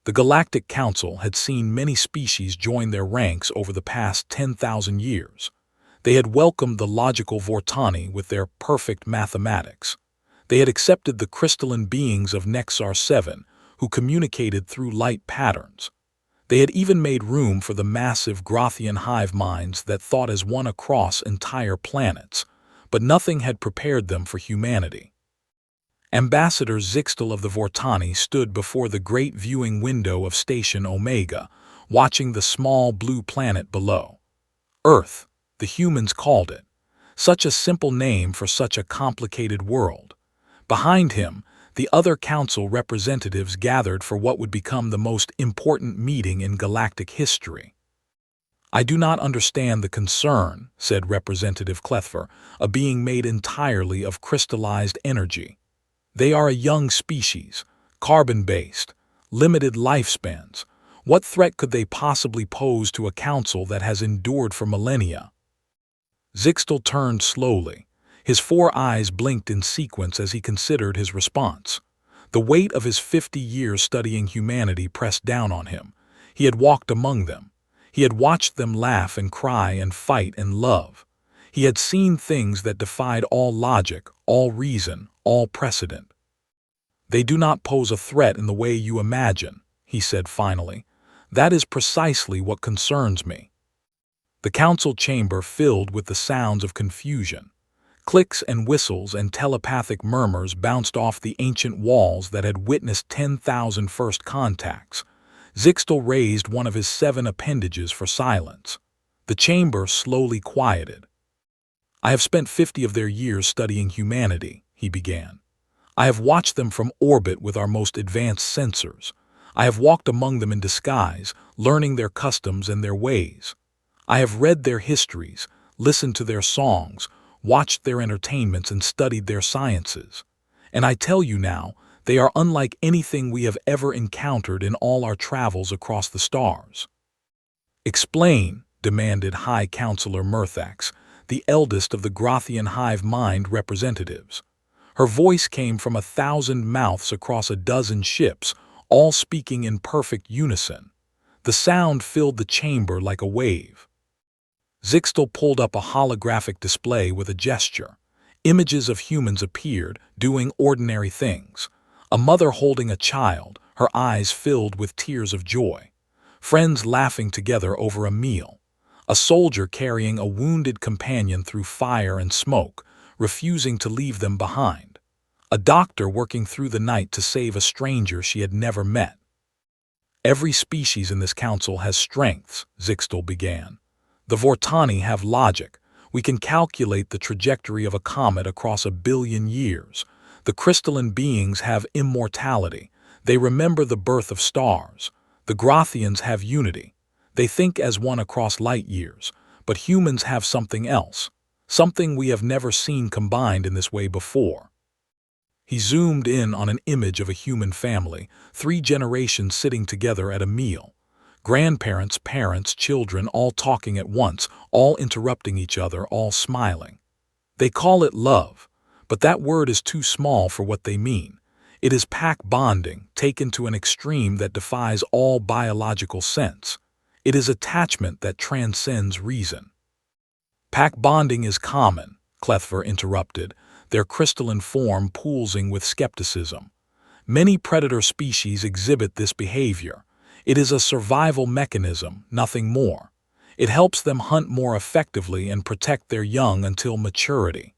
The Galactic Council had seen many species join their ranks over the past 10,000 years. They had welcomed the logical Vortani with their perfect mathematics. They had accepted the crystalline beings of Nexar 7, who communicated through light patterns. They had even made room for the massive Grothian hive minds that thought as one across entire planets, but nothing had prepared them for humanity. Ambassador Zixtal of the Vortani stood before the great viewing window of Station Omega, watching the small blue planet below. Earth, the humans called it. Such a simple name for such a complicated world. Behind him, the other council representatives gathered for what would become the most important meeting in galactic history. "I do not understand the concern," said Representative Clethver, "a being made entirely of crystallized energy. They are a young species, carbon-based, limited lifespans. What threat could they possibly pose to a council that has endured for millennia?" Zixtal turned slowly. His 4 eyes blinked in sequence as he considered his response. The weight of his 50 years studying humanity pressed down on him. He had walked among them. He had watched them laugh and cry and fight and love. He had seen things that defied all logic, all reason, all precedent. "They do not pose a threat in the way you imagine," he said finally. "That is precisely what concerns me." The council chamber filled with the sounds of confusion. Clicks and whistles and telepathic murmurs bounced off the ancient walls that had witnessed 10,000 first contacts. Zixtal raised one of his 7 appendages for silence. The chamber slowly quieted. "I have spent 50 of their years studying humanity," he began. "I have watched them from orbit with our most advanced sensors. I have walked among them in disguise, learning their customs and their ways. I have read their histories, listened to their songs, watched their entertainments and studied their sciences. And I tell you now, they are unlike anything we have ever encountered in all our travels across the stars." "Explain," demanded High Counselor Murthax, the eldest of the Grothian hive mind representatives. Her voice came from 1,000 mouths across a dozen ships, all speaking in perfect unison. The sound filled the chamber like a wave. Zixtal pulled up a holographic display with a gesture. Images of humans appeared, doing ordinary things. A mother holding a child, her eyes filled with tears of joy. Friends laughing together over a meal. A soldier carrying a wounded companion through fire and smoke, refusing to leave them behind. A doctor working through the night to save a stranger she had never met. "Every species in this council has strengths," Zixtal began. "The Vortani have logic. We can calculate the trajectory of a comet across 1 billion years. The crystalline beings have immortality. They remember the birth of stars. The Grothians have unity. They think as one across light years. But humans have something else. Something we have never seen combined in this way before." He zoomed in on an image of a human family, 3 generations sitting together at a meal. Grandparents, parents, children, all talking at once, all interrupting each other, all smiling. "They call it love, but that word is too small for what they mean. It is pack bonding, taken to an extreme that defies all biological sense. It is attachment that transcends reason." "Pack bonding is common," Clethver interrupted, their crystalline form pulsing with skepticism. "Many predator species exhibit this behavior. It is a survival mechanism, nothing more. It helps them hunt more effectively and protect their young until maturity."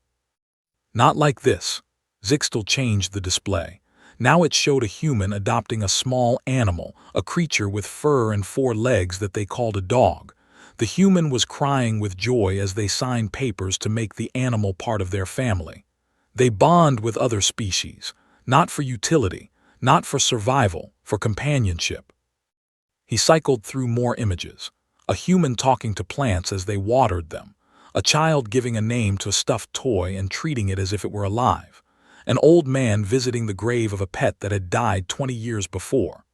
"Not like this." Zixtal changed the display. Now it showed a human adopting a small animal, a creature with fur and 4 legs that they called a dog. The human was crying with joy as they signed papers to make the animal part of their family. They bond with other species, not for utility, not for survival, for companionship. He cycled through more images. A human talking to plants as they watered them. A child giving a name to a stuffed toy and treating it as if it were alive. An old man visiting the grave of a pet that had died 20 years before.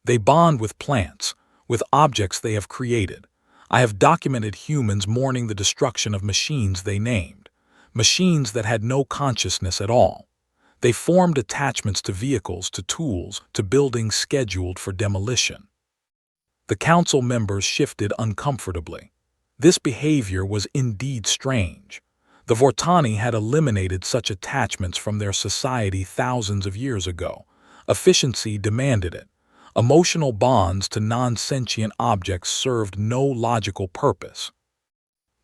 They bond with plants, with objects they have created. I have documented humans mourning the destruction of machines they named. Machines that had no consciousness at all. They formed attachments to vehicles, to tools, to buildings scheduled for demolition. The council members shifted uncomfortably. This behavior was indeed strange. The Vortani had eliminated such attachments from their society thousands of years ago. Efficiency demanded it. Emotional bonds to non-sentient objects served no logical purpose.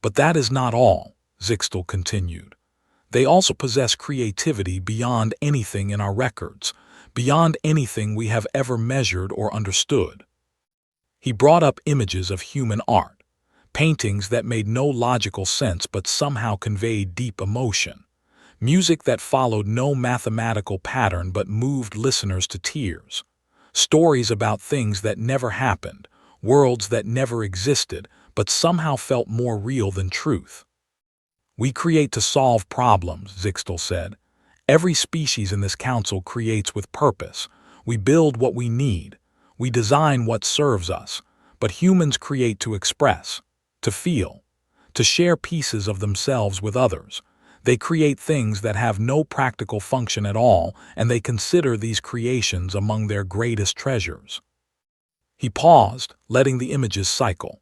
But that is not all, Zixtel continued. They also possess creativity beyond anything in our records, beyond anything we have ever measured or understood. He brought up images of human art, paintings that made no logical sense but somehow conveyed deep emotion, music that followed no mathematical pattern but moved listeners to tears, stories about things that never happened, worlds that never existed but somehow felt more real than truth. We create to solve problems, Zixtel said. Every species in this council creates with purpose. We build what we need. We design what serves us. But humans create to express, to feel, to share pieces of themselves with others. They create things that have no practical function at all, and they consider these creations among their greatest treasures. He paused, letting the images cycle.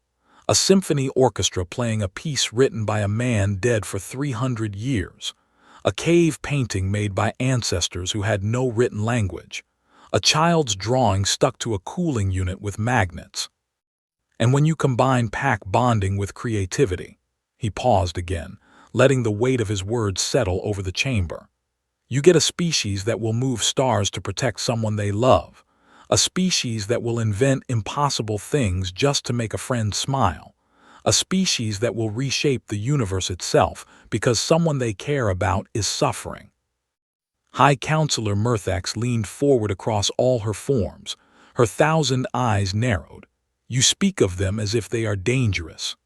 A symphony orchestra playing a piece written by a man dead for 300 years. A cave painting made by ancestors who had no written language. A child's drawing stuck to a cooling unit with magnets. And when you combine pack bonding with creativity, he paused again, letting the weight of his words settle over the chamber. You get a species that will move stars to protect someone they love. A species that will invent impossible things just to make a friend smile. A species that will reshape the universe itself because someone they care about is suffering. High Counselor Mirthax leaned forward across all her forms, her 1,000 eyes narrowed. You speak of them as if they are dangerous.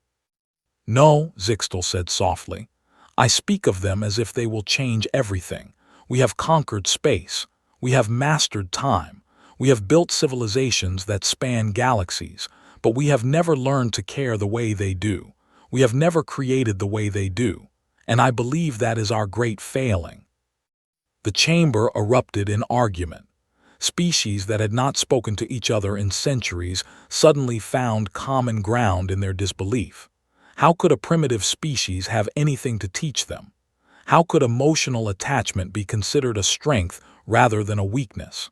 No, Zixtel said softly. I speak of them as if they will change everything. We have conquered space. We have mastered time. We have built civilizations that span galaxies, but we have never learned to care the way they do. We have never created the way they do, and I believe that is our great failing. The chamber erupted in argument. Species that had not spoken to each other in centuries suddenly found common ground in their disbelief. How could a primitive species have anything to teach them? How could emotional attachment be considered a strength rather than a weakness?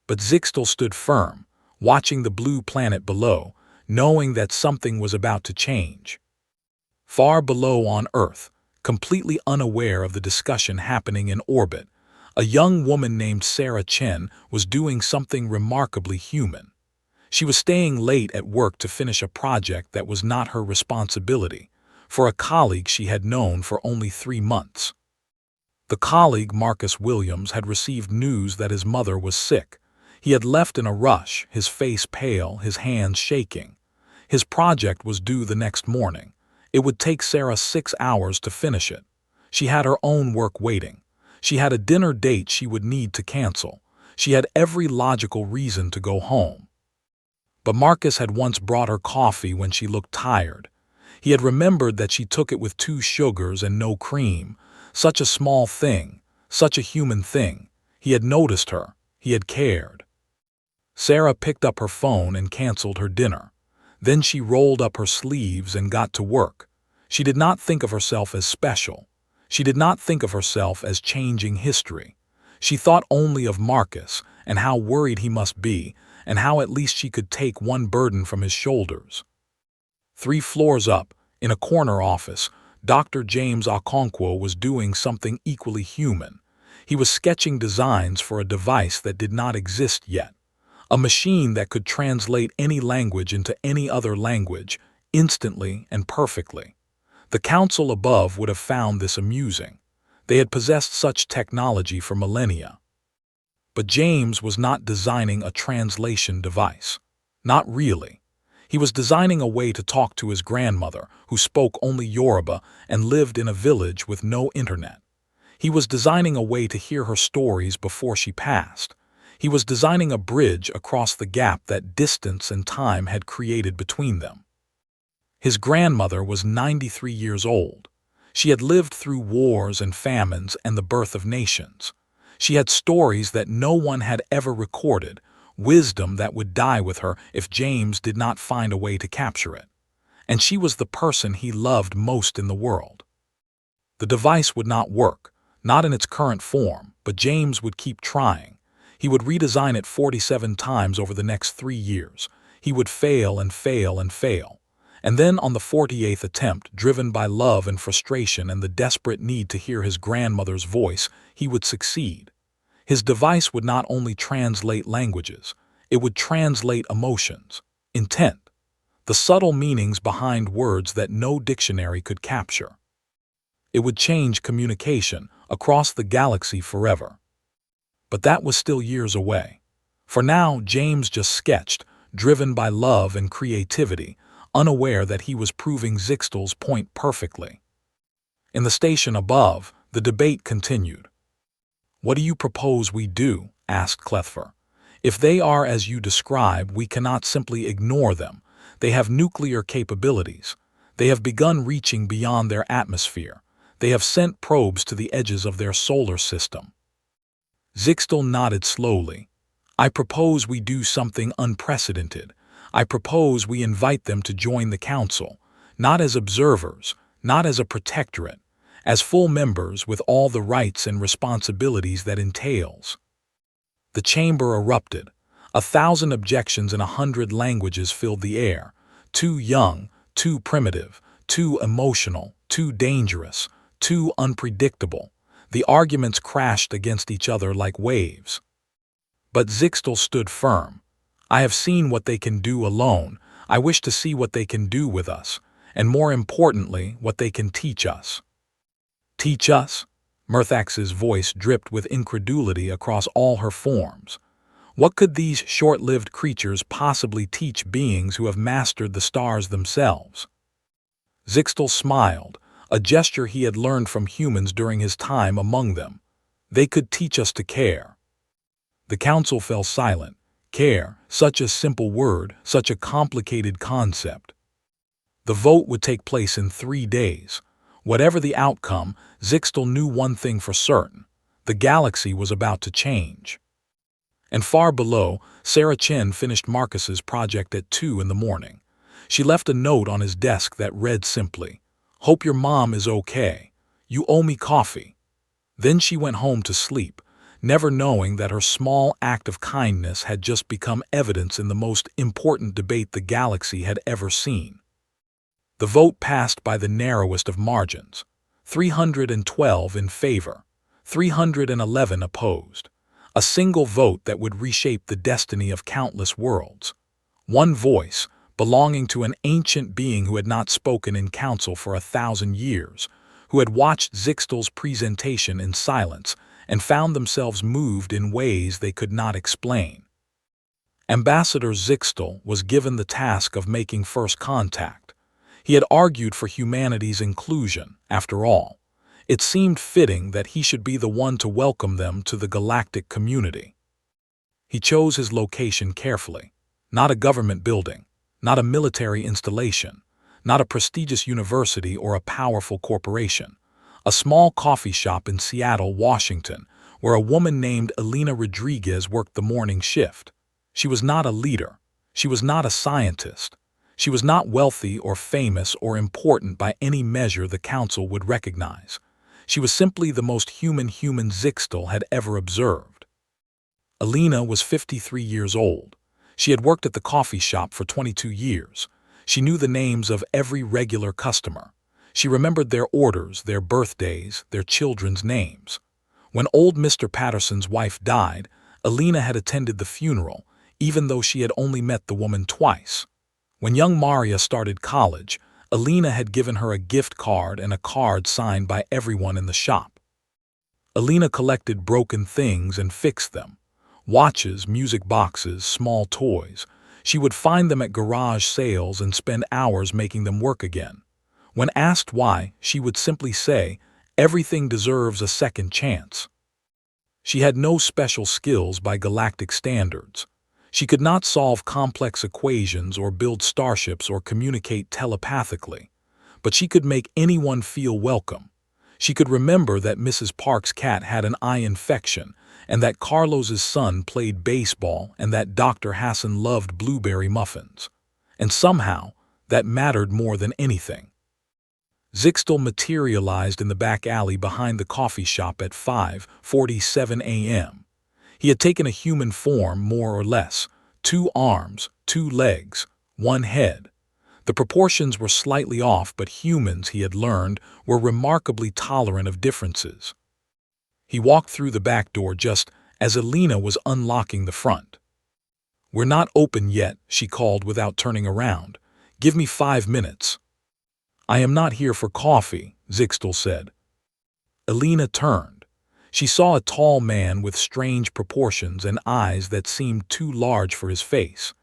But Zixtel stood firm, watching the blue planet below, knowing that something was about to change. Far below on Earth, completely unaware of the discussion happening in orbit, a young woman named Sarah Chen was doing something remarkably human. She was staying late at work to finish a project that was not her responsibility, for a colleague she had known for only 3 months. The colleague, Marcus Williams, had received news that his mother was sick. He had left in a rush, his face pale, his hands shaking. His project was due the next morning. It would take Sarah 6 hours to finish it. She had her own work waiting. She had a dinner date she would need to cancel. She had every logical reason to go home. But Marcus had once brought her coffee when she looked tired. He had remembered that she took it with 2 sugars and no cream. Such a small thing, such a human thing. He had noticed her. He had cared. Sarah picked up her phone and canceled her dinner. Then she rolled up her sleeves and got to work. She did not think of herself as special. She did not think of herself as changing history. She thought only of Marcus and how worried he must be and how at least she could take one burden from his shoulders. 3 floors up, in a corner office, Dr. James Okonkwo was doing something equally human. He was sketching designs for a device that did not exist yet. A machine that could translate any language into any other language, instantly and perfectly. The council above would have found this amusing. They had possessed such technology for millennia. But James was not designing a translation device. Not really. He was designing a way to talk to his grandmother, who spoke only Yoruba and lived in a village with no internet. He was designing a way to hear her stories before she passed. He was designing a bridge across the gap that distance and time had created between them. His grandmother was 93 years old. She had lived through wars and famines and the birth of nations. She had stories that no one had ever recorded, wisdom that would die with her if James did not find a way to capture it. And she was the person he loved most in the world. The device would not work, not in its current form, but James would keep trying. He would redesign it 47 times over the next 3 years. He would fail and fail and fail. And then on the 48th attempt, driven by love and frustration and the desperate need to hear his grandmother's voice, he would succeed. His device would not only translate languages, it would translate emotions, intent, the subtle meanings behind words that no dictionary could capture. It would change communication across the galaxy forever. But that was still years away. For now, James just sketched, driven by love and creativity, unaware that he was proving Zixtal's point perfectly. In the station above, the debate continued. "What do you propose we do?" asked Clethver. "If they are as you describe, we cannot simply ignore them. They have nuclear capabilities. They have begun reaching beyond their atmosphere. They have sent probes to the edges of their solar system." Zixtal nodded slowly. "I propose we do something unprecedented. I propose we invite them to join the Council, not as observers, not as a protectorate, as full members with all the rights and responsibilities that entails." The chamber erupted. 1,000 objections in 100 languages filled the air. Too young, too primitive, too emotional, too dangerous, too unpredictable. The arguments crashed against each other like waves. But Zixtal stood firm. "I have seen what they can do alone. I wish to see what they can do with us, and more importantly, what they can teach us." "Teach us?" Murthax's voice dripped with incredulity across all her forms. What could these short-lived creatures possibly teach beings who have mastered the stars themselves? Zixtal smiled, a gesture he had learned from humans during his time among them. "They could teach us to care." The council fell silent. Care, such a simple word, such a complicated concept. The vote would take place in 3 days. Whatever the outcome, Zixtal knew one thing for certain. The galaxy was about to change. And far below, Sarah Chen finished Marcus's project at 2 in the morning. She left a note on his desk that read simply, "Hope your mom is okay. You owe me coffee." Then she went home to sleep, never knowing that her small act of kindness had just become evidence in the most important debate the galaxy had ever seen. The vote passed by the narrowest of margins, 312 in favor, 311 opposed. A single vote that would reshape the destiny of countless worlds. One voice, belonging to an ancient being who had not spoken in council for 1,000 years, who had watched Zixtal's presentation in silence and found themselves moved in ways they could not explain. Ambassador Zixtal was given the task of making first contact. He had argued for humanity's inclusion, after all. It seemed fitting that he should be the one to welcome them to the galactic community. He chose his location carefully. Not a government building, not a military installation, not a prestigious university or a powerful corporation. A small coffee shop in Seattle, Washington, where a woman named Elena Rodriguez worked the morning shift. She was not a leader. She was not a scientist. She was not wealthy or famous or important by any measure the council would recognize. She was simply the most human Zixtal had ever observed. Elena was 53 years old. She had worked at the coffee shop for 22 years. She knew the names of every regular customer. She remembered their orders, their birthdays, their children's names. When old Mr. Patterson's wife died, Elena had attended the funeral, even though she had only met the woman twice. When young Maria started college, Elena had given her a gift card and a card signed by everyone in the shop. Elena collected broken things and fixed them. Watches, music boxes, small toys. She would find them at garage sales and spend hours making them work again. When asked why, she would simply say, "Everything deserves a second chance." She had no special skills by galactic standards. She could not solve complex equations or build starships or communicate telepathically, but she could make anyone feel welcome. She could remember that Mrs. Park's cat had an eye infection, and that Carlos's son played baseball, and that Dr. Hassan loved blueberry muffins. And somehow, that mattered more than anything. Zixtel materialized in the back alley behind the coffee shop at 5:47 a.m. He had taken a human form, more or less: 2 arms, 2 legs, 1 head. The proportions were slightly off, but humans, he had learned, were remarkably tolerant of differences. He walked through the back door just as Alina was unlocking the front. "We're not open yet," she called without turning around. "Give me 5 minutes." "I am not here for coffee," Zixtel said. Alina turned. She saw a tall man with strange proportions and eyes that seemed too large for his face.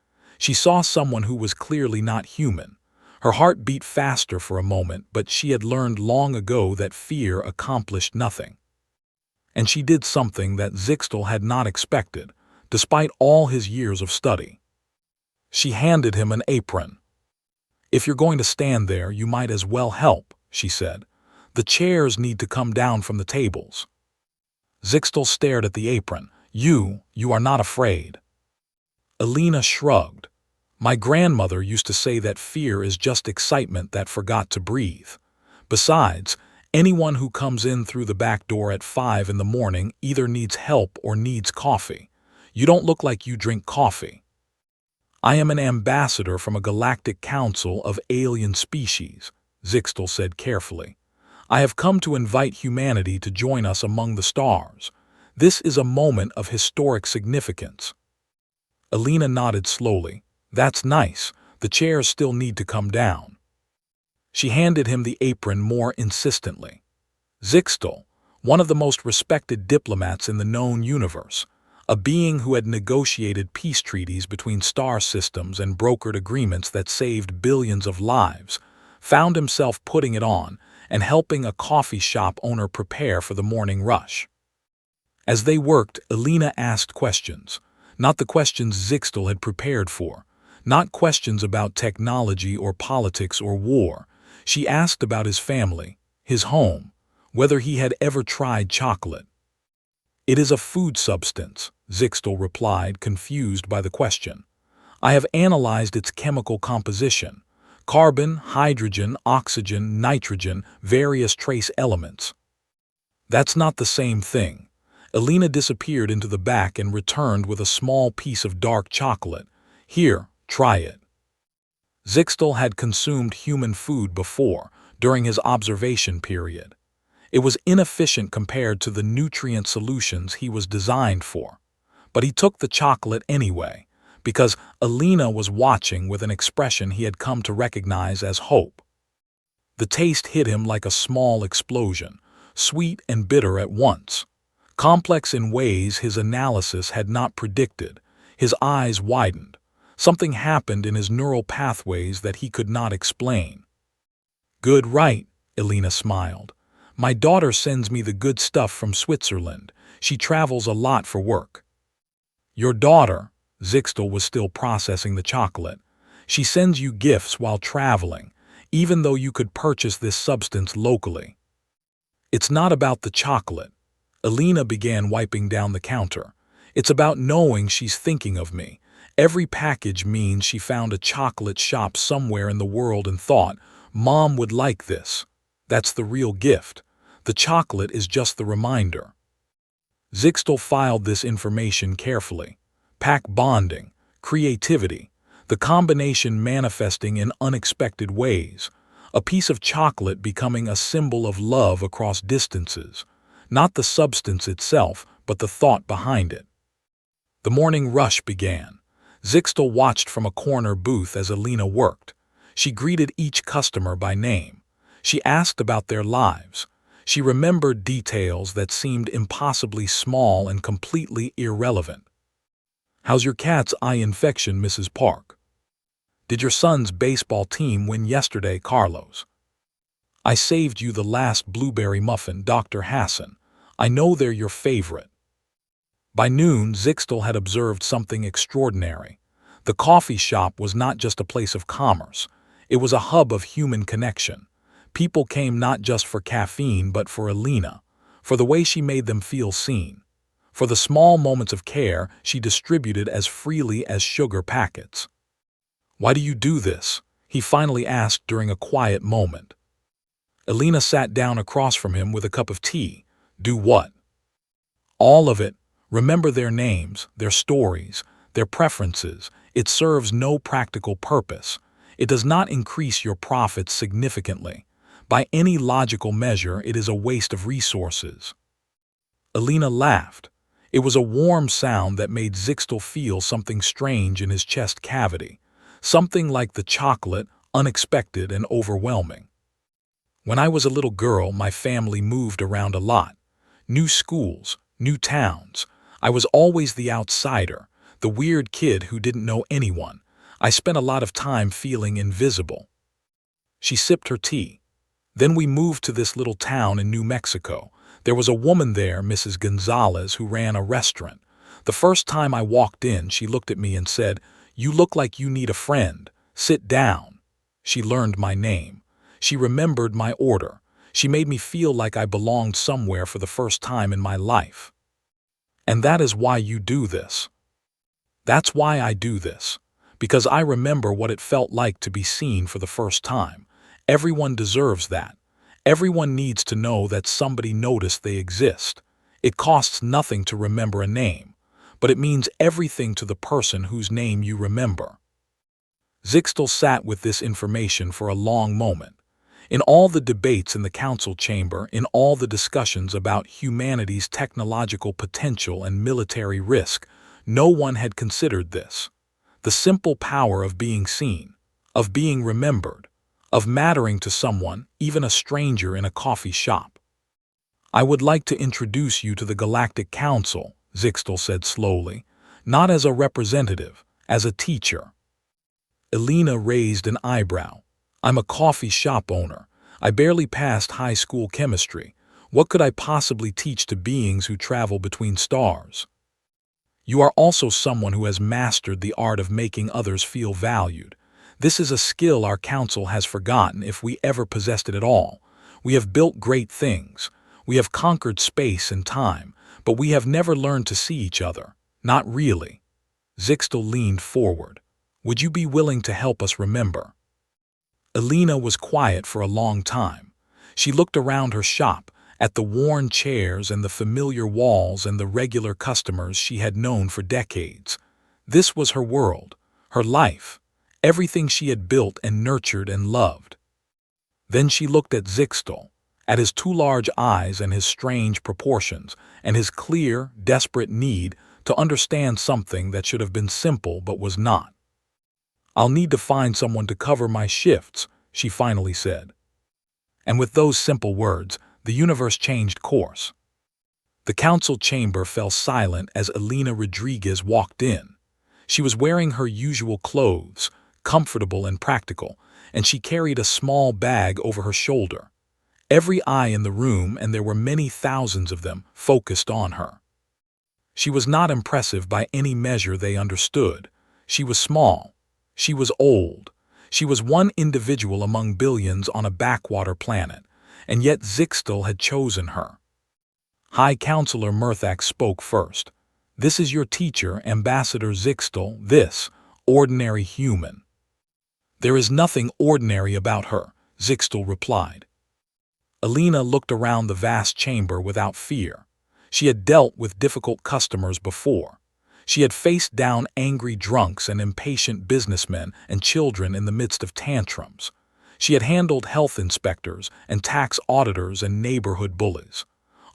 She saw someone who was clearly not human. Her heart beat faster for a moment, but she had learned long ago that fear accomplished nothing. And she did something that Zixtel had not expected, despite all his years of study. She handed him an apron. "If you're going to stand there, you might as well help," she said. "The chairs need to come down from the tables." Zixtel stared at the apron. You are not afraid." Alina shrugged. "My grandmother used to say that fear is just excitement that forgot to breathe. Besides, anyone who comes in through the back door at 5 in the morning either needs help or needs coffee. You don't look like you drink coffee." "I am an ambassador from a galactic council of alien species," Zixtel said carefully. "I have come to invite humanity to join us among the stars. This is a moment of historic significance." Alina nodded slowly. "That's nice. The chairs still need to come down." She handed him the apron more insistently. Zixtel, one of the most respected diplomats in the known universe, a being who had negotiated peace treaties between star systems and brokered agreements that saved billions of lives, found himself putting it on and helping a coffee shop owner prepare for the morning rush. As they worked, Alina asked questions, not the questions Zixtel had prepared for, not questions about technology or politics or war. She asked about his family, his home, whether he had ever tried chocolate. "It is a food substance," Zixtel replied, confused by the question. "I have analyzed its chemical composition: carbon, hydrogen, oxygen, nitrogen, various trace elements." "That's not the same thing." Alina disappeared into the back and returned with a small piece of dark chocolate. "Here, try it." Zixtel had consumed human food before, during his observation period. It was inefficient compared to the nutrient solutions he was designed for. But he took the chocolate anyway, because Alina was watching with an expression he had come to recognize as hope. The taste hit him like a small explosion, sweet and bitter at once. Complex in ways his analysis had not predicted. His eyes widened. Something happened in his neural pathways that he could not explain. "Good, right," Alina smiled. "My daughter sends me the good stuff from Switzerland. She travels a lot for work." "Your daughter," Zixtel was still processing the chocolate, "she sends you gifts while traveling, even though you could purchase this substance locally." "It's not about the chocolate." Alina began wiping down the counter. "It's about knowing she's thinking of me. Every package means she found a chocolate shop somewhere in the world and thought, 'Mom would like this.' That's the real gift. The chocolate is just the reminder." Zixtel filed this information carefully. Pack bonding, creativity, the combination manifesting in unexpected ways. A piece of chocolate becoming a symbol of love across distances. Not the substance itself, but the thought behind it. The morning rush began. Zixtel watched from a corner booth as Alina worked. She greeted each customer by name. She asked about their lives. She remembered details that seemed impossibly small and completely irrelevant. "How's your cat's eye infection, Mrs. Park?" "Did your son's baseball team win yesterday, Carlos?" "I saved you the last blueberry muffin, Dr. Hassan. I know they're your favorite." By noon, Zixtel had observed something extraordinary. The coffee shop was not just a place of commerce. It was a hub of human connection. People came not just for caffeine but for Alina, for the way she made them feel seen, for the small moments of care she distributed as freely as sugar packets. "Why do you do this?" he finally asked during a quiet moment. Alina sat down across from him with a cup of tea. "Do what?" "All of it. Remember their names, their stories, their preferences. It serves no practical purpose. It does not increase your profits significantly. By any logical measure, it is a waste of resources." Alina laughed. It was a warm sound that made Zixtel feel something strange in his chest cavity, something like the chocolate, unexpected and overwhelming. "When I was a little girl, my family moved around a lot. New schools, new towns. I was always the outsider, the weird kid who didn't know anyone. I spent a lot of time feeling invisible." She sipped her tea. "Then we moved to this little town in New Mexico. There was a woman there, Mrs. Gonzalez, who ran a restaurant. The first time I walked in, she looked at me and said, 'You look like you need a friend. Sit down.' She learned my name. She remembered my order. She made me feel like I belonged somewhere for the first time in my life." "And that is why you do this." "That's why I do this. Because I remember what it felt like to be seen for the first time. Everyone deserves that. Everyone needs to know that somebody noticed they exist. It costs nothing to remember a name, but it means everything to the person whose name you remember." Zixtel sat with this information for a long moment. In all the debates in the council chamber, in all the discussions about humanity's technological potential and military risk, no one had considered this. The simple power of being seen, of being remembered, of mattering to someone, even a stranger in a coffee shop. "I would like to introduce you to the Galactic Council," Zixtel said slowly, "not as a representative, as a teacher." Alina raised an eyebrow. "I'm a coffee shop owner. I barely passed high school chemistry. What could I possibly teach to beings who travel between stars?" "You are also someone who has mastered the art of making others feel valued. This is a skill our council has forgotten if we ever possessed it at all. We have built great things. We have conquered space and time, but we have never learned to see each other. Not really." Zixtel leaned forward. "Would you be willing to help us remember?" Alina was quiet for a long time. She looked around her shop, at the worn chairs and the familiar walls and the regular customers she had known for decades. This was her world, her life, everything she had built and nurtured and loved. Then she looked at Zixtel, at his two large eyes and his strange proportions, and his clear, desperate need to understand something that should have been simple but was not. "I'll need to find someone to cover my shifts," she finally said. And with those simple words, the universe changed course. The council chamber fell silent as Alina Rodriguez walked in. She was wearing her usual clothes, comfortable and practical, and she carried a small bag over her shoulder. Every eye in the room, and there were many thousands of them, focused on her. She was not impressive by any measure they understood. She was small. She was old. She was one individual among billions on a backwater planet, and yet Zixtel had chosen her. High Counselor Murthak spoke first. "This is your teacher, Ambassador Zixtel, this, ordinary human." "There is nothing ordinary about her," Zixtel replied. Alina looked around the vast chamber without fear. She had dealt with difficult customers before. She had faced down angry drunks and impatient businessmen and children in the midst of tantrums. She had handled health inspectors and tax auditors and neighborhood bullies.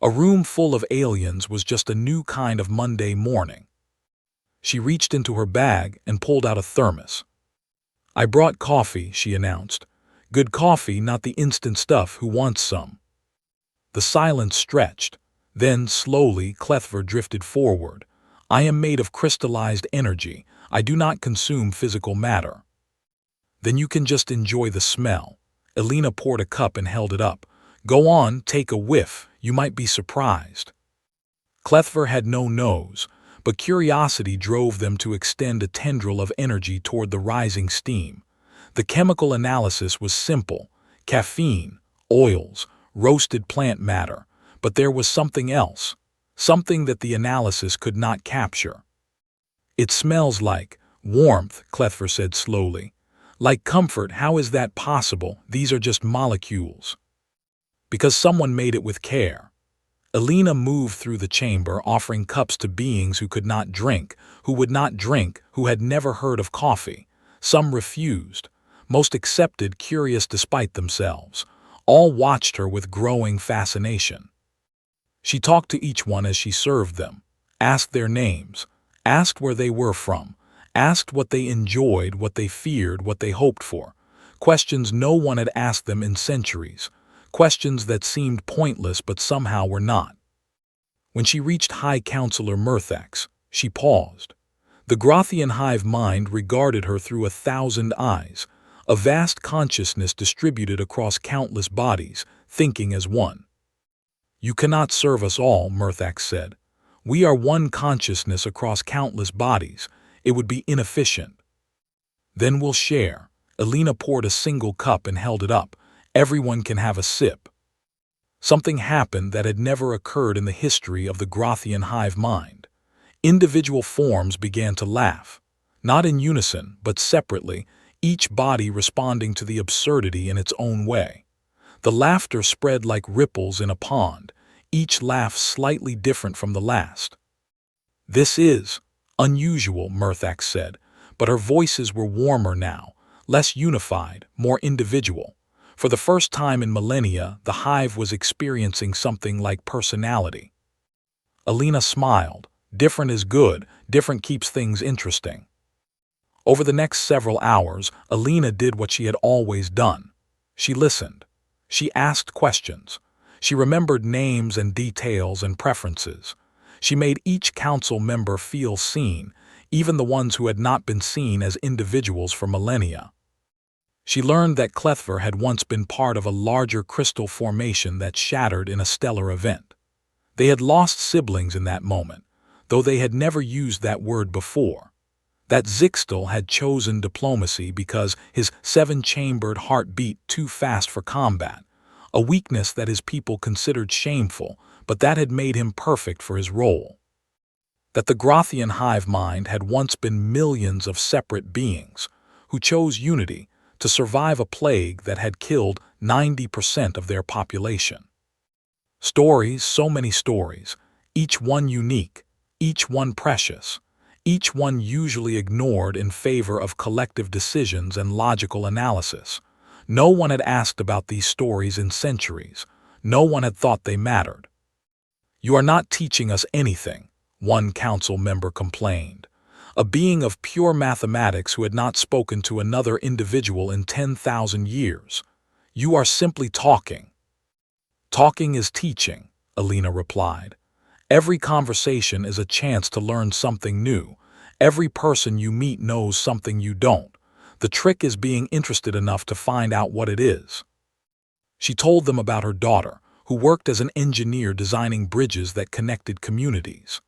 A room full of aliens was just a new kind of Monday morning. She reached into her bag and pulled out a thermos. "I brought coffee," she announced. "Good coffee, not the instant stuff. Who wants some?" The silence stretched. Then, slowly, Clethver drifted forward. "I am made of crystallized energy. I do not consume physical matter." "Then you can just enjoy the smell." Alina poured a cup and held it up. "Go on, take a whiff. You might be surprised." Clethver had no nose, but curiosity drove them to extend a tendril of energy toward the rising steam. The chemical analysis was simple. Caffeine, oils, roasted plant matter, but there was something else, something that the analysis could not capture. "It smells like warmth," Clethver said slowly. "Like comfort. How is that possible? These are just molecules." "Because someone made it with care." Alina moved through the chamber, offering cups to beings who could not drink, who would not drink, who had never heard of coffee. Some refused. Most accepted, curious despite themselves. All watched her with growing fascination. She talked to each one as she served them, asked their names, asked where they were from, asked what they enjoyed, what they feared, what they hoped for. Questions no one had asked them in centuries. Questions that seemed pointless but somehow were not. When she reached High Counselor Murthax, she paused. The Grothian hive mind regarded her through 1,000 eyes, a vast consciousness distributed across countless bodies, thinking as one. "You cannot serve us all," Murthax said. "We are one consciousness across countless bodies. It would be inefficient." "Then we'll share." Alina poured a single cup and held it up. "Everyone can have a sip." Something happened that had never occurred in the history of the Grothian hive mind. Individual forms began to laugh, not in unison, but separately, each body responding to the absurdity in its own way. The laughter spread like ripples in a pond, each laugh slightly different from the last. "This is unusual," Murthax said, but her voices were warmer now, less unified, more individual. For the first time in millennia, the hive was experiencing something like personality. Alina smiled. Different is good, different keeps things interesting. Over the next several hours, Alina did what she had always done. She listened. She asked questions. She remembered names and details and preferences. She made each council member feel seen, even the ones who had not been seen as individuals for millennia. She learned that Clethver had once been part of a larger crystal formation that shattered in a stellar event. They had lost siblings in that moment, though they had never used that word before. That Zixtal had chosen diplomacy because his 7-chambered heart beat too fast for combat, a weakness that his people considered shameful, but that had made him perfect for his role. That the Grothian hive mind had once been millions of separate beings who chose unity to survive a plague that had killed 90% of their population. Stories, so many stories, each one unique, each one precious, each one usually ignored in favor of collective decisions and logical analysis. No one had asked about these stories in centuries. No one had thought they mattered. "You are not teaching us anything," one council member complained. A being of pure mathematics who had not spoken to another individual in 10,000 years. "You are simply talking." "Talking is teaching," Alina replied. "Every conversation is a chance to learn something new. Every person you meet knows something you don't. The trick is being interested enough to find out what it is." She told them about her daughter, who worked as an engineer designing bridges that connected communities.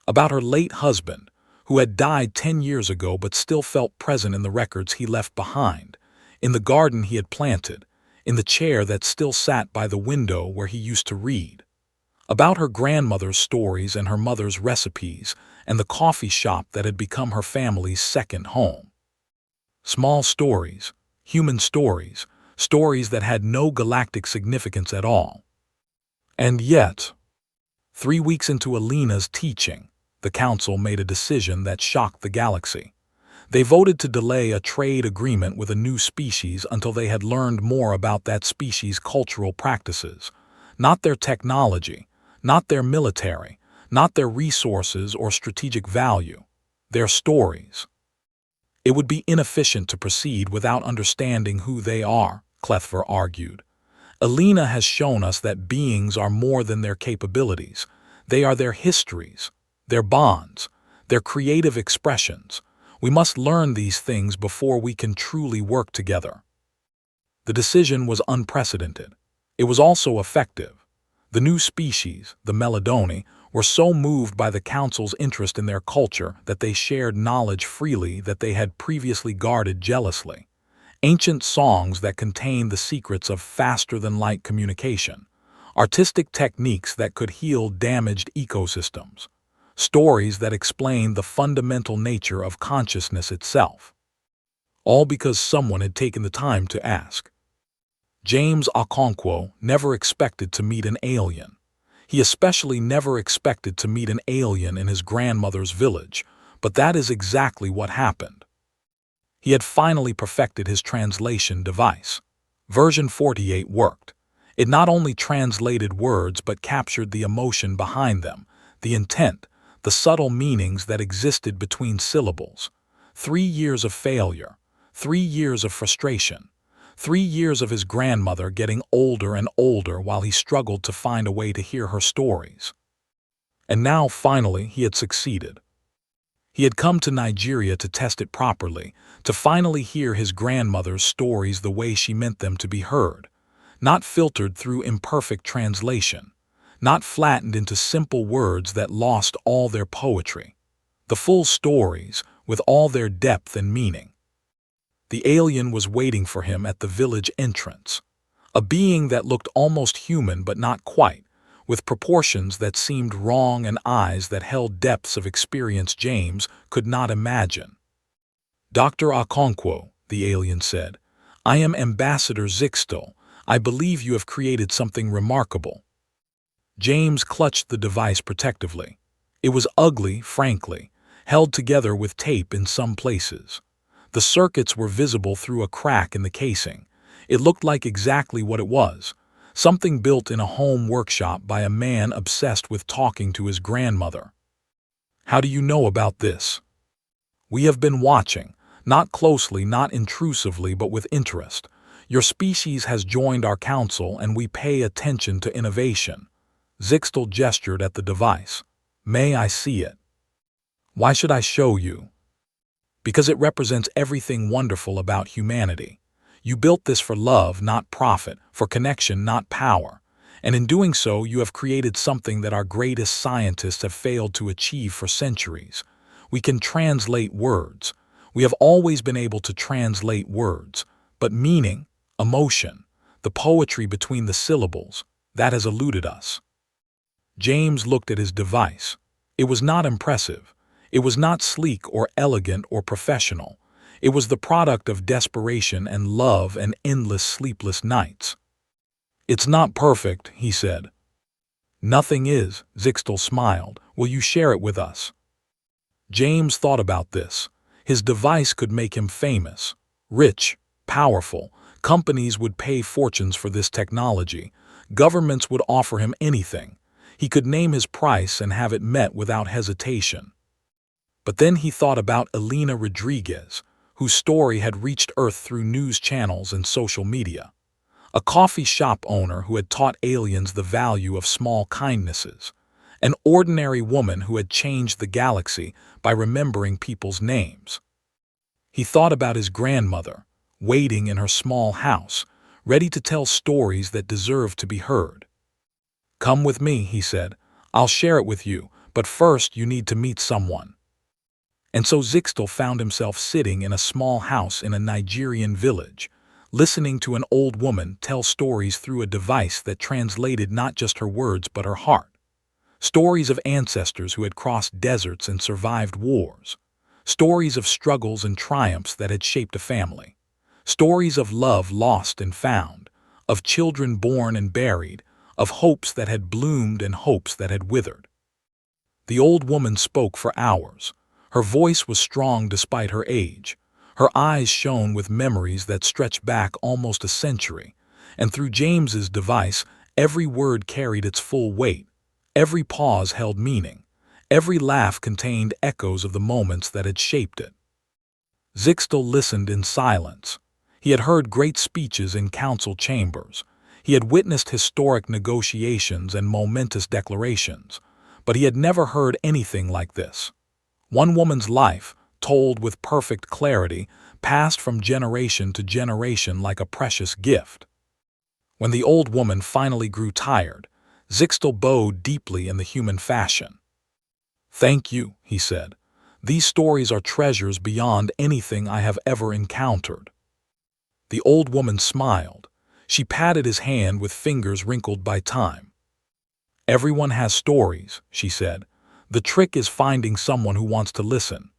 About her late husband, who had died 10 years ago but still felt present in the records he left behind, in the garden he had planted, in the chair that still sat by the window where he used to read. About her grandmother's stories and her mother's recipes, and the coffee shop that had become her family's second home. Small stories, human stories, stories that had no galactic significance at all. And yet, 3 weeks into Alina's teaching, the council made a decision that shocked the galaxy. They voted to delay a trade agreement with a new species until they had learned more about that species' cultural practices, not their technology, not their military, not their resources or strategic value, their stories. It would be inefficient to proceed without understanding who they are, Clethver argued. Alina has shown us that beings are more than their capabilities. They are their histories, their bonds, their creative expressions. We must learn these things before we can truly work together. The decision was unprecedented. It was also effective. The new species, the Melodoni, were so moved by the Council's interest in their culture that they shared knowledge freely that they had previously guarded jealously. ancient songs that contain the secrets of faster-than-light communication, artistic techniques that could heal damaged ecosystems, stories that explain the fundamental nature of consciousness itself. All because someone had taken the time to ask. James Okonkwo never expected to meet an alien. He especially never expected to meet an alien in his grandmother's village, but that is exactly what happened. He had finally perfected his translation device. Version 48 worked. It not only translated words but captured the emotion behind them, the intent, the subtle meanings that existed between syllables. 3 years of failure, 3 years of frustration, 3 years of his grandmother getting older and older while he struggled to find a way to hear her stories. And now, finally, he had succeeded. He had come to Nigeria to test it properly, to finally hear his grandmother's stories the way she meant them to be heard, not filtered through imperfect translation, not flattened into simple words that lost all their poetry. The full stories, with all their depth and meaning. The alien was waiting for him at the village entrance, a being that looked almost human but not quite, with proportions that seemed wrong and eyes that held depths of experience James could not imagine. "Dr. Okonkwo," the alien said, "I am Ambassador Zixtel. I believe you have created something remarkable." James clutched the device protectively. It was ugly, frankly, held together with tape in some places. The circuits were visible through a crack in the casing. It looked like exactly what it was, something built in a home workshop by a man obsessed with talking to his grandmother. "How do you know about this?" "We have been watching, not closely, not intrusively, but with interest. Your species has joined our council and we pay attention to innovation." Zixtel gestured at the device. "May I see it?" "Why should I show you?" "Because it represents everything wonderful about humanity. You built this for love, not profit, for connection, not power. And in doing so, you have created something that our greatest scientists have failed to achieve for centuries. We can translate words. We have always been able to translate words. But meaning, emotion, the poetry between the syllables, that has eluded us." James looked at his device. It was not impressive. It was not sleek or elegant or professional. It was the product of desperation and love and endless sleepless nights. "It's not perfect," he said. "Nothing is," Zixtel smiled. "Will you share it with us?" James thought about this. His device could make him famous, rich, powerful. Companies would pay fortunes for this technology. Governments would offer him anything. He could name his price and have it met without hesitation. But then he thought about Elena Rodriguez, whose story had reached Earth through news channels and social media. A coffee shop owner who had taught aliens the value of small kindnesses. An ordinary woman who had changed the galaxy by remembering people's names. He thought about his grandmother, waiting in her small house, ready to tell stories that deserved to be heard. "Come with me," he said. "I'll share it with you, but first you need to meet someone." And so Zixtel found himself sitting in a small house in a Nigerian village, listening to an old woman tell stories through a device that translated not just her words but her heart. Stories of ancestors who had crossed deserts and survived wars. Stories of struggles and triumphs that had shaped a family. Stories of love lost and found, of children born and buried, of hopes that had bloomed and hopes that had withered. The old woman spoke for hours. Her voice was strong despite her age. Her eyes shone with memories that stretched back almost a century. And through James's device, every word carried its full weight. Every pause held meaning. Every laugh contained echoes of the moments that had shaped it. Zixtel listened in silence. He had heard great speeches in council chambers. He had witnessed historic negotiations and momentous declarations. But he had never heard anything like this. One woman's life, told with perfect clarity, passed from generation to generation like a precious gift. When the old woman finally grew tired, Zixtel bowed deeply in the human fashion. "Thank you," he said. "These stories are treasures beyond anything I have ever encountered." The old woman smiled. She patted his hand with fingers wrinkled by time. "Everyone has stories," she said. "The trick is finding someone who wants to listen."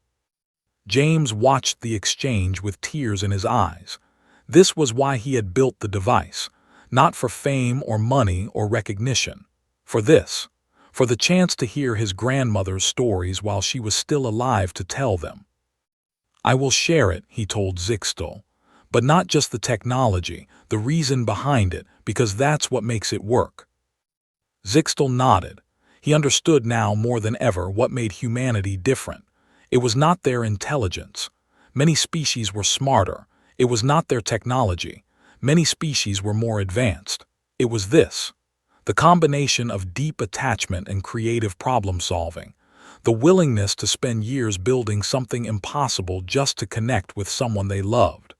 James watched the exchange with tears in his eyes. This was why he had built the device, not for fame or money or recognition. For this, for the chance to hear his grandmother's stories while she was still alive to tell them. "I will share it," he told Zixtel. "But not just the technology, the reason behind it, because that's what makes it work." Zixtel nodded. He understood now more than ever what made humanity different. It was not their intelligence. Many species were smarter. It was not their technology. Many species were more advanced. It was this: the combination of deep attachment and creative problem-solving, the willingness to spend years building something impossible just to connect with someone they loved.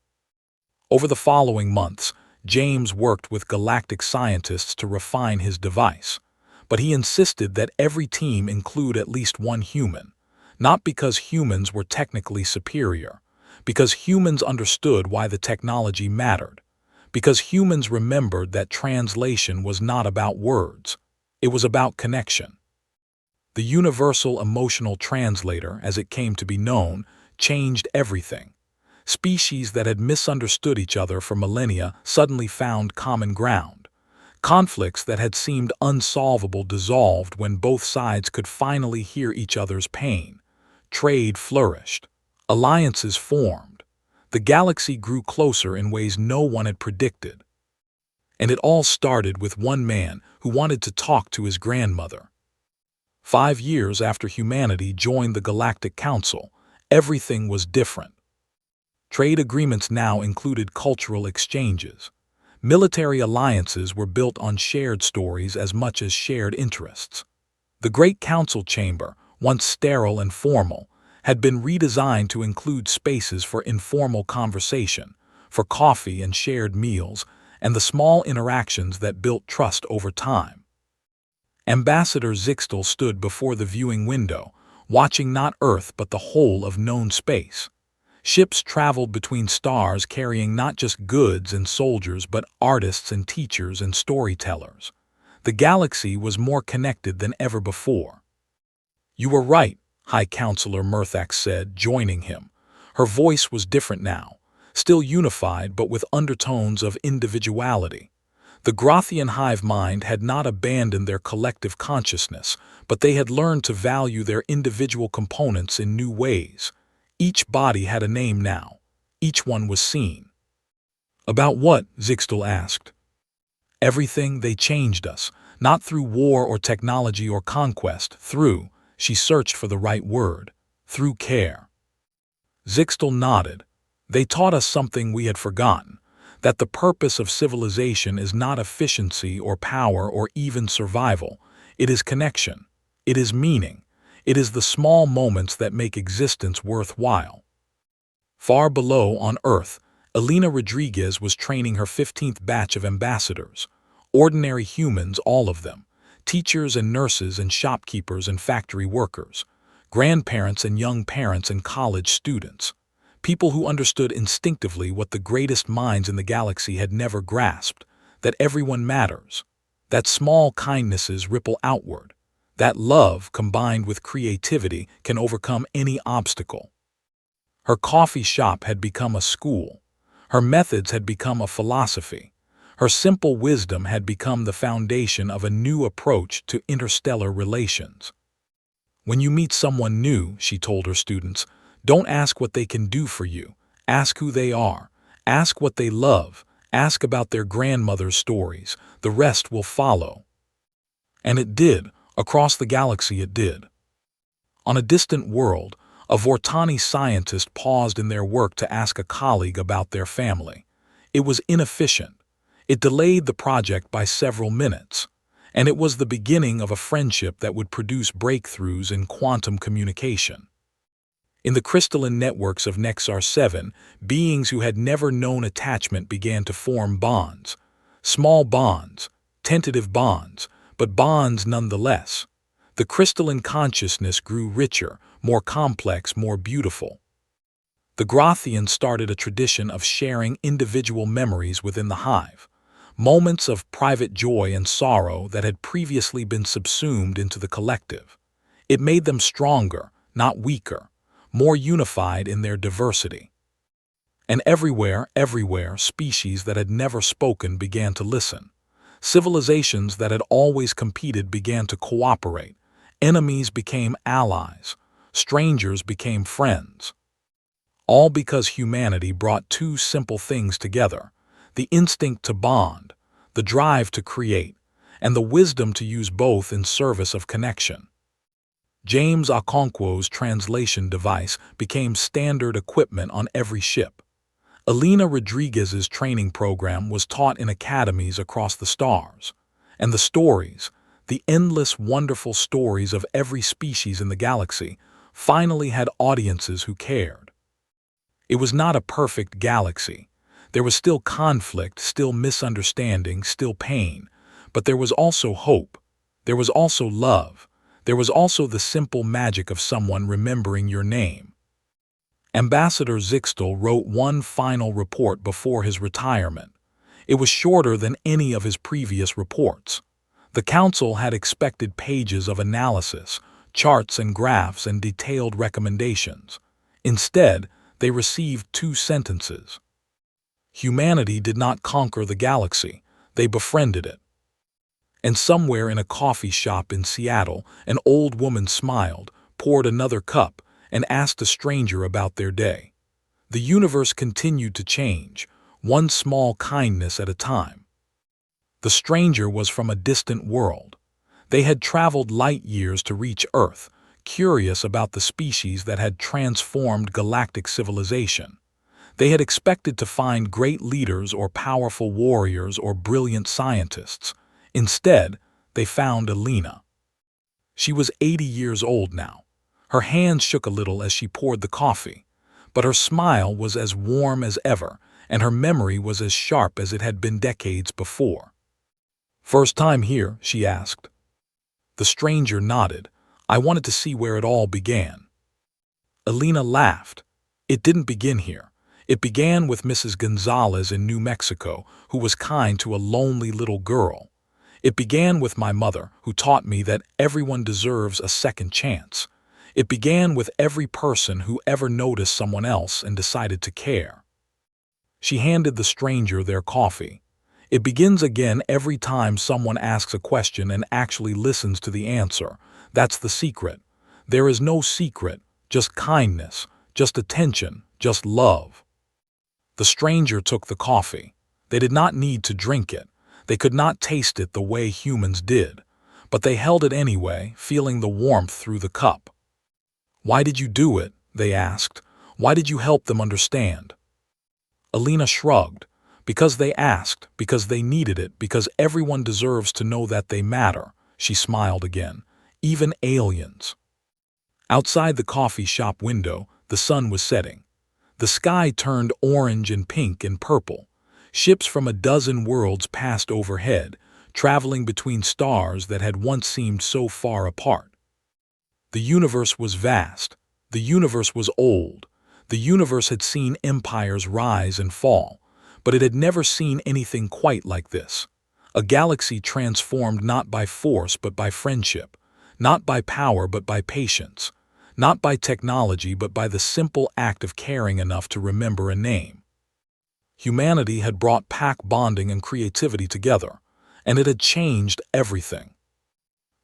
Over the following months, James worked with galactic scientists to refine his device, but he insisted that every team include at least one human, not because humans were technically superior, because humans understood why the technology mattered, because humans remembered that translation was not about words, it was about connection. The universal emotional translator, as it came to be known, changed everything. Species that had misunderstood each other for millennia suddenly found common ground. Conflicts that had seemed unsolvable dissolved when both sides could finally hear each other's pain. Trade flourished. Alliances formed. The galaxy grew closer in ways no one had predicted. And it all started with one man who wanted to talk to his grandmother. 5 years after humanity joined the Galactic Council, everything was different. Trade agreements now included cultural exchanges. Military alliances were built on shared stories as much as shared interests. The Great Council Chamber, once sterile and formal, had been redesigned to include spaces for informal conversation, for coffee and shared meals, and the small interactions that built trust over time. Ambassador Zixtel stood before the viewing window, watching not Earth but the whole of known space. Ships traveled between stars carrying not just goods and soldiers but artists and teachers and storytellers. The galaxy was more connected than ever before. "You were right," High Counselor Murthax said, joining him. Her voice was different now, still unified but with undertones of individuality. The Grothian hive mind had not abandoned their collective consciousness, but they had learned to value their individual components in new ways. Each body had a name now. Each one was seen. "About what?" Zixtel asked. "Everything. They changed us, not through war or technology or conquest, through," she searched for the right word, "through care." Zixtel nodded. "They taught us something we had forgotten, that the purpose of civilization is not efficiency or power or even survival. It is connection. It is meaning. It is the small moments that make existence worthwhile." Far below, on Earth, Elena Rodriguez was training her 15th batch of ambassadors. Ordinary humans, all of them. Teachers and nurses and shopkeepers and factory workers. Grandparents and young parents and college students. People who understood instinctively what the greatest minds in the galaxy had never grasped, that everyone matters. That small kindnesses ripple outward. That love, combined with creativity, can overcome any obstacle. Her coffee shop had become a school. Her methods had become a philosophy. Her simple wisdom had become the foundation of a new approach to interstellar relations. "When you meet someone new," she told her students, "don't ask what they can do for you. Ask who they are. Ask what they love. Ask about their grandmother's stories. The rest will follow." And it did. Across the galaxy it did. On a distant world, a Vortani scientist paused in their work to ask a colleague about their family. It was inefficient. It delayed the project by several minutes, and it was the beginning of a friendship that would produce breakthroughs in quantum communication. In the crystalline networks of Nexar 7, beings who had never known attachment began to form bonds. Small bonds, tentative bonds, but bonds nonetheless. The crystalline consciousness grew richer, more complex, more beautiful. The Grothians started a tradition of sharing individual memories within the hive, moments of private joy and sorrow that had previously been subsumed into the collective. It made them stronger, not weaker, more unified in their diversity. And everywhere, species that had never spoken began to listen. Civilizations that had always competed began to cooperate. Enemies became allies. Strangers became friends. All because humanity brought two simple things together: the instinct to bond, the drive to create, and the wisdom to use both in service of connection. James Okonkwo's translation device became standard equipment on every ship. Elena Rodriguez's training program was taught in academies across the stars. And the stories, the endless, wonderful stories of every species in the galaxy, finally had audiences who cared. It was not a perfect galaxy. There was still conflict, still misunderstanding, still pain. But there was also hope. There was also love. There was also the simple magic of someone remembering your name. Ambassador Zixtel wrote one final report before his retirement. It was shorter than any of his previous reports. The council had expected pages of analysis, charts and graphs and detailed recommendations. Instead, they received 2 sentences. Humanity did not conquer the galaxy, they befriended it. And somewhere in a coffee shop in Seattle, an old woman smiled, poured another cup, and asked a stranger about their day. The universe continued to change, one small kindness at a time. The stranger was from a distant world. They had traveled light years to reach Earth, curious about the species that had transformed galactic civilization. They had expected to find great leaders or powerful warriors or brilliant scientists. Instead, they found Elena. She was 80 years old now. Her hands shook a little as she poured the coffee, but her smile was as warm as ever, and her memory was as sharp as it had been decades before. "First time here?" she asked. The stranger nodded. "I wanted to see where it all began." Elena laughed. "It didn't begin here. It began with Mrs. Gonzalez in New Mexico, who was kind to a lonely little girl. It began with my mother, who taught me that everyone deserves a second chance. It began with every person who ever noticed someone else and decided to care." She handed the stranger their coffee. "It begins again every time someone asks a question and actually listens to the answer. That's the secret. There is no secret, just kindness, just attention, just love." The stranger took the coffee. They did not need to drink it. They could not taste it the way humans did. But they held it anyway, feeling the warmth through the cup. "Why did you do it?" they asked. "Why did you help them understand?" Elena shrugged. "Because they asked, because they needed it, because everyone deserves to know that they matter." She smiled again. "Even aliens." Outside the coffee shop window, the sun was setting. The sky turned orange and pink and purple. Ships from a dozen worlds passed overhead, traveling between stars that had once seemed so far apart. The universe was vast. The universe was old. The universe had seen empires rise and fall, but it had never seen anything quite like this. A galaxy transformed not by force but by friendship, not by power but by patience, not by technology but by the simple act of caring enough to remember a name. Humanity had brought pack bonding and creativity together, and it had changed everything.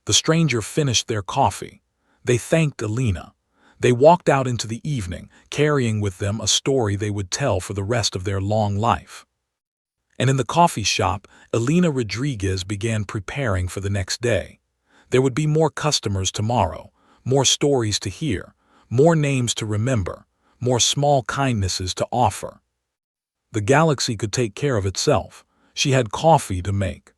The stranger finished their coffee. They thanked Elena. They walked out into the evening, carrying with them a story they would tell for the rest of their long life. And in the coffee shop, Elena Rodriguez began preparing for the next day. There would be more customers tomorrow, more stories to hear, more names to remember, more small kindnesses to offer. The galaxy could take care of itself. She had coffee to make.